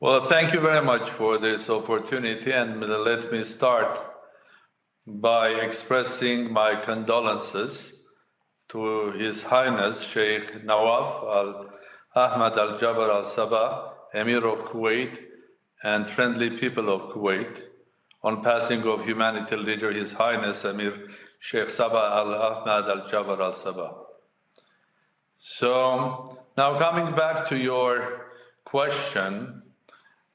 Well, thank you very much for this opportunity, and let me start by expressing my condolences to His Highness Sheikh Nawaf Ahmad Al-Jaber Al-Sabah, Emir of Kuwait, and friendly people of Kuwait, on passing of humanity leader His Highness Emir Sheikh Sabah Al-Ahmad Al-Jaber Al-Sabah. So now coming back to your question,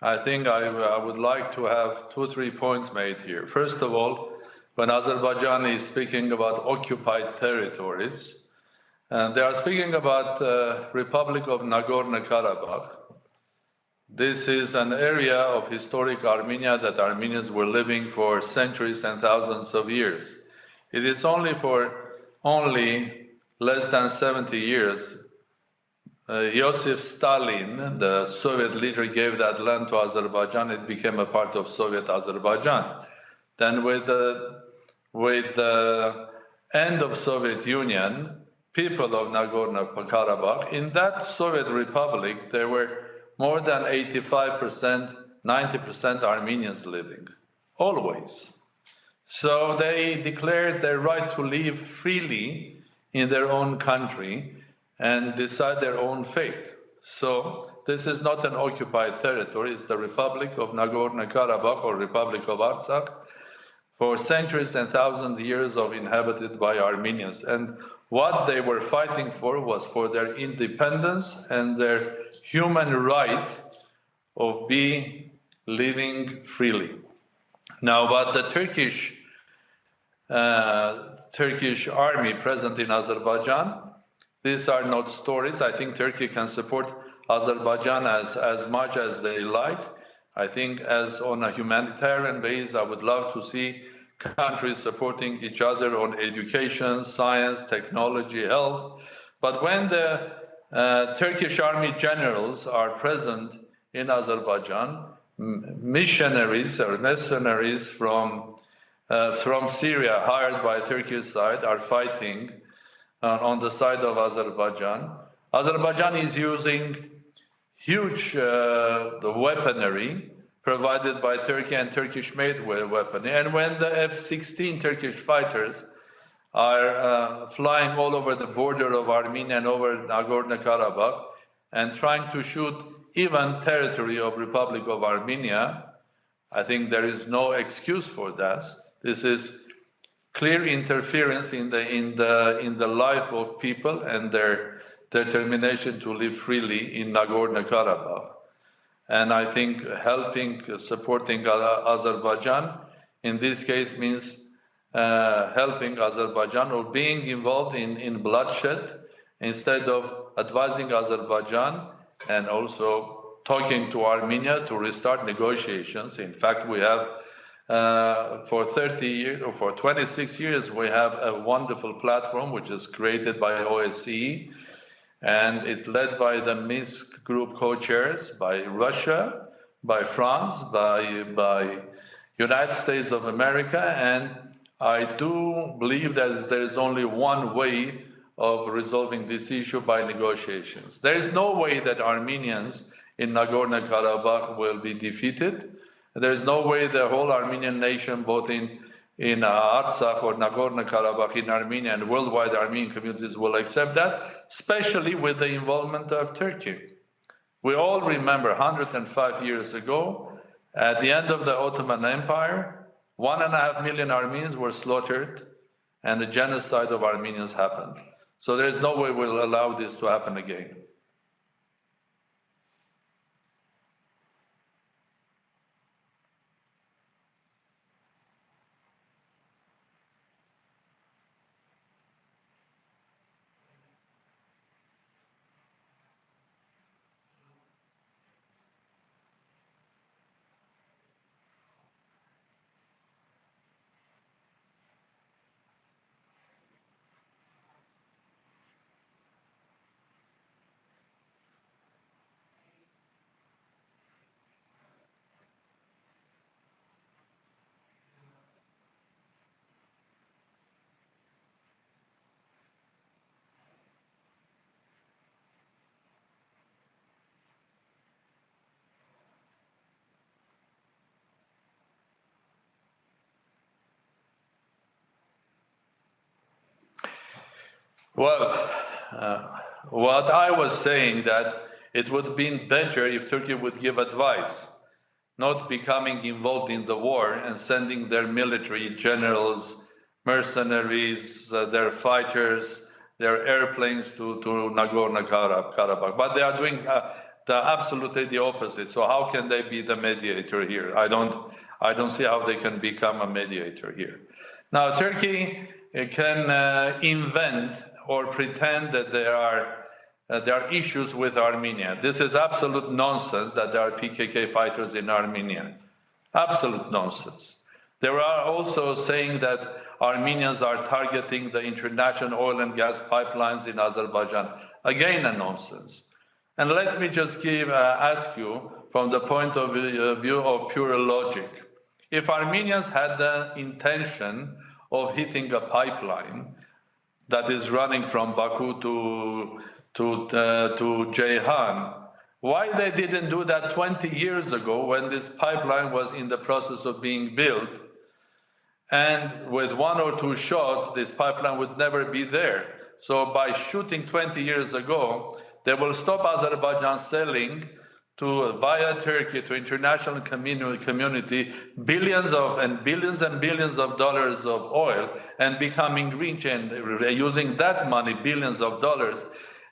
I think I would like to have 2-3 points made here. First of all, when Azerbaijan is speaking about occupied territories, and they are speaking about Republic of Nagorno-Karabakh. This is an area of historic Armenia that Armenians were living for centuries and thousands of years. It is only less than 70 years Joseph Stalin, the Soviet leader, gave that land to Azerbaijan. It became a part of Soviet Azerbaijan. Then with the end of Soviet Union, people of Nagorno-Karabakh, in that Soviet Republic, there were more than 85%, 90% Armenians living, always. So they declared their right to live freely in their own country and decide their own fate. So this is not an occupied territory, it's the Republic of Nagorno-Karabakh or Republic of Artsakh, for centuries and thousands of years of inhabited by Armenians. And what they were fighting for was for their independence and their human right of living freely. Now, what the Turkish army present in Azerbaijan, these are not stories. I think Turkey can support Azerbaijan as much as they like. I think as on a humanitarian base, I would love to see countries supporting each other on education, science, technology, health. But when the Turkish army generals are present in Azerbaijan, missionaries or mercenaries from Syria hired by Turkish side are fighting on the side of Azerbaijan. Azerbaijan is using huge weaponry provided by Turkey and Turkish-made weaponry. And when the F-16 Turkish fighters are flying all over the border of Armenia and over Nagorno-Karabakh and trying to shoot even territory of Republic of Armenia, I think there is no excuse for that. This is clear interference in the life of people and their determination to live freely in Nagorno-Karabakh. And I think supporting Azerbaijan in this case means helping Azerbaijan or being involved in bloodshed instead of advising Azerbaijan and also talking to Armenia to restart negotiations. In fact, we have for 30 years or for 26 years, we have a wonderful platform which is created by OSCE, and it's led by the Minsk group co-chairs, by Russia, by France, by United States of America, and I do believe that there is only one way of resolving this issue, by negotiations. There is no way that Armenians in Nagorno-Karabakh will be defeated. There is no way the whole Armenian nation, both in Artsakh or Nagorno-Karabakh in Armenia and worldwide Armenian communities will accept that, especially with the involvement of Turkey. We all remember 105 years ago, at the end of the Ottoman Empire, 1.5 million Armenians were slaughtered and the genocide of Armenians happened. So there is no way we'll allow this to happen again. Well, what I was saying that it would have been better if Turkey would give advice, not becoming involved in the war and sending their military generals, mercenaries, their fighters, their airplanes to Nagorno-Karabakh. But they are doing absolutely the opposite. So how can they be the mediator here? I don't see how they can become a mediator here. Now, Turkey can invent or pretend that there are issues with Armenia. This is absolute nonsense that there are PKK fighters in Armenia. Absolute nonsense. They are also saying that Armenians are targeting the international oil and gas pipelines in Azerbaijan. Again, a nonsense. And let me just ask you from the point of view of pure logic. If Armenians had the intention of hitting a pipeline that is running from Baku to Ceyhan, why they didn't do that 20 years ago when this pipeline was in the process of being built? And with one or two shots, this pipeline would never be there. So by shooting 20 years ago, they will stop Azerbaijan selling via Turkey to international community billions and billions of dollars of oil, and becoming rich and using that money, billions of dollars,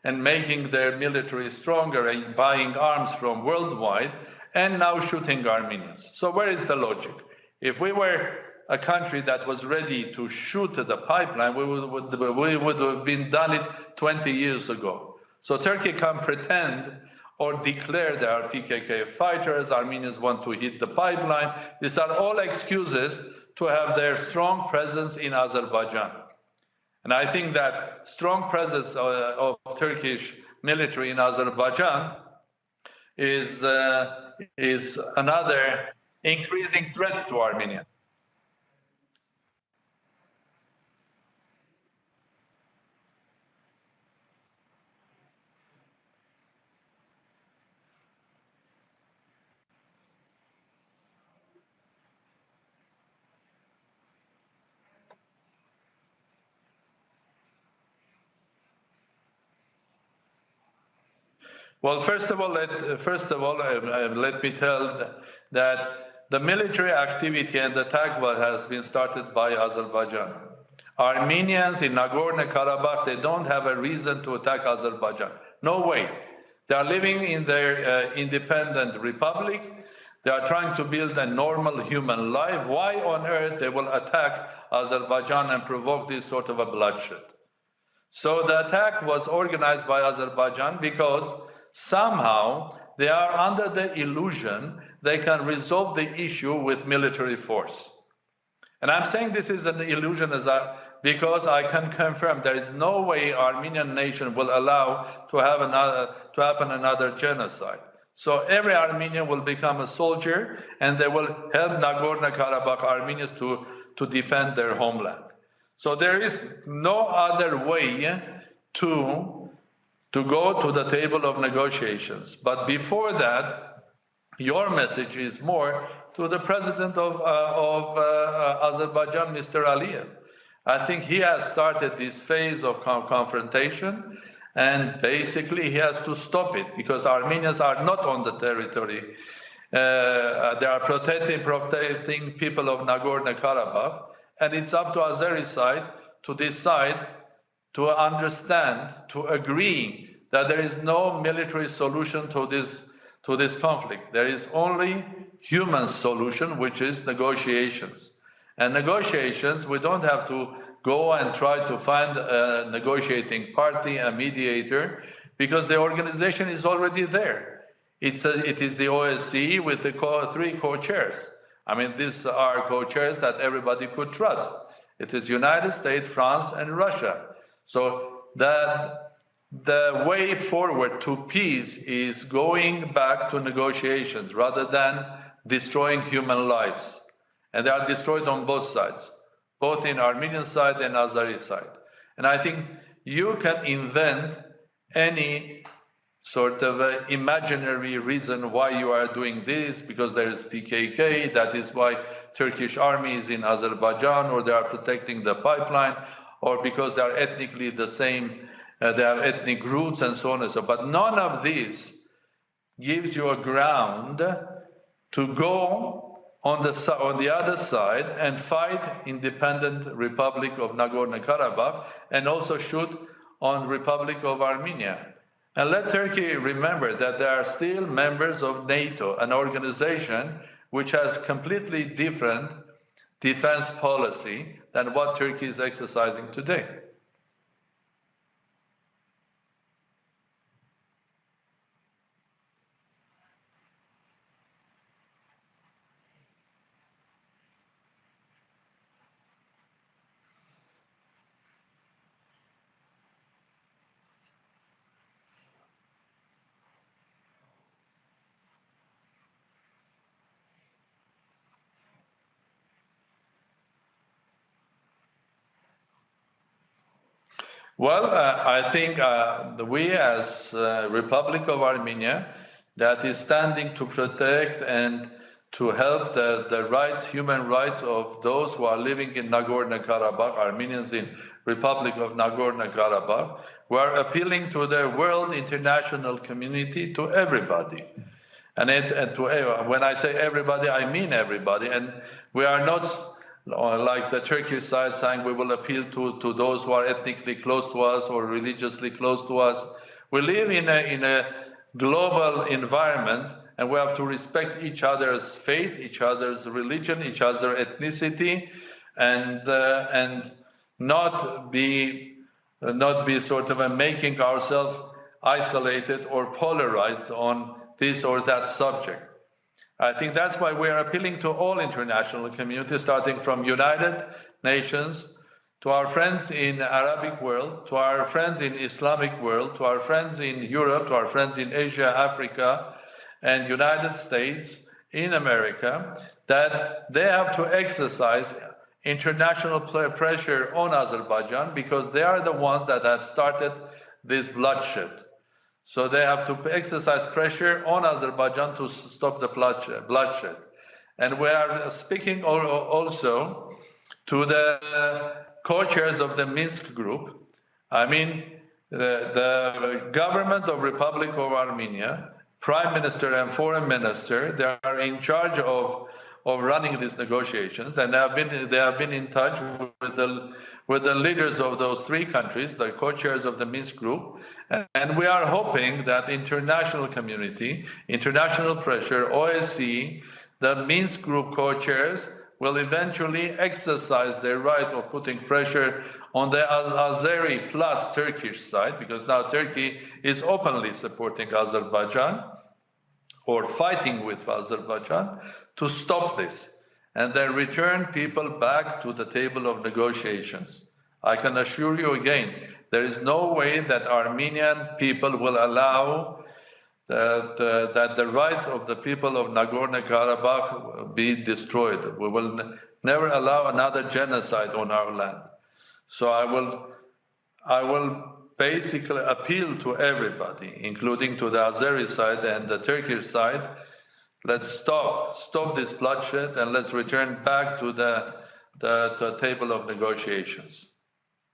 and making their military stronger and buying arms from worldwide, and now shooting Armenians. So where is the logic? If we were a country that was ready to shoot the pipeline, we would have been done it 20 years ago. So Turkey can pretend or declare there are PKK fighters, Armenians want to hit the pipeline. These are all excuses to have their strong presence in Azerbaijan. And I think that strong presence of Turkish military in Azerbaijan is another increasing threat to Armenia. Well, first of all, let me tell that the military activity and attack has been started by Azerbaijan. Armenians in Nagorno-Karabakh, they don't have a reason to attack Azerbaijan. No way. They are living in their independent republic. They are trying to build a normal human life. Why on earth they will attack Azerbaijan and provoke this sort of a bloodshed? So the attack was organized by Azerbaijan because somehow they are under the illusion they can resolve the issue with military force. And I'm saying this is an illusion because I can confirm there is no way Armenian nation will allow to happen another genocide. So every Armenian will become a soldier and they will help Nagorno-Karabakh Armenians to defend their homeland. So there is no other way to go to the table of negotiations. But before that, your message is more to the president of Azerbaijan, Mr. Aliyev. I think he has started this phase of confrontation, and basically he has to stop it because Armenians are not on the territory. They are protecting people of Nagorno-Karabakh, and it's up to Azeri side to decide, to understand, to agree that there is no military solution to this conflict. There is only human solution, which is negotiations. And negotiations, we don't have to go and try to find a negotiating party, a mediator, because the organization is already there. It is the OSCE with the three co-chairs. I mean, these are co-chairs that everybody could trust. It is United States, France, and Russia. So the way forward to peace is going back to negotiations rather than destroying human lives. And they are destroyed on both sides, both in Armenian side and Azeri side. And I think you can invent any sort of imaginary reason why you are doing this, because there is PKK, that is why Turkish army is in Azerbaijan, or they are protecting the pipeline. or because they are ethnically the same, they have ethnic roots and so on and so forth. But none of these gives you a ground to go on the other side and fight independent Republic of Nagorno-Karabakh and also shoot on Republic of Armenia. And let Turkey remember that they are still members of NATO, an organization which has completely different defense policy than what Turkey is exercising today. Well, I think we as Republic of Armenia, that is standing to protect and to help the rights, human rights of those who are living in Nagorno-Karabakh, Armenians in Republic of Nagorno-Karabakh, we are appealing to the world international community, to everybody. And when I say everybody, I mean everybody. And we are not like the Turkish side saying we will appeal to those who are ethnically close to us or religiously close to us. We live in a global environment, and we have to respect each other's faith, each other's religion, each other's ethnicity, and not be sort of making ourselves isolated or polarized on this or that subject. I think that's why we are appealing to all international communities, starting from United Nations, to our friends in Arabic world, to our friends in Islamic world, to our friends in Europe, to our friends in Asia, Africa, and United States, in America, that they have to exercise international pressure on Azerbaijan because they are the ones that have started this bloodshed. So they have to exercise pressure on Azerbaijan to stop the bloodshed. And we are speaking also to the co-chairs of the Minsk group. I mean, the government of Republic of Armenia, Prime Minister and Foreign Minister, they are in charge of running these negotiations, and they have been in touch with the leaders of those three countries, the co-chairs of the Minsk group, and we are hoping that international community, international pressure, OSCE, the Minsk group co-chairs will eventually exercise their right of putting pressure on the Azeri plus Turkish side, because now Turkey is openly supporting Azerbaijan or fighting with Azerbaijan to stop this and then return people back to the table of negotiations. I can assure you again, there is no way that Armenian people will allow that the rights of the people of Nagorno-Karabakh be destroyed. We will never allow another genocide on our land. So I will basically appeal to everybody, including to the Azeri side and the Turkish side. Let's stop this bloodshed, and let's return back to the table of negotiations.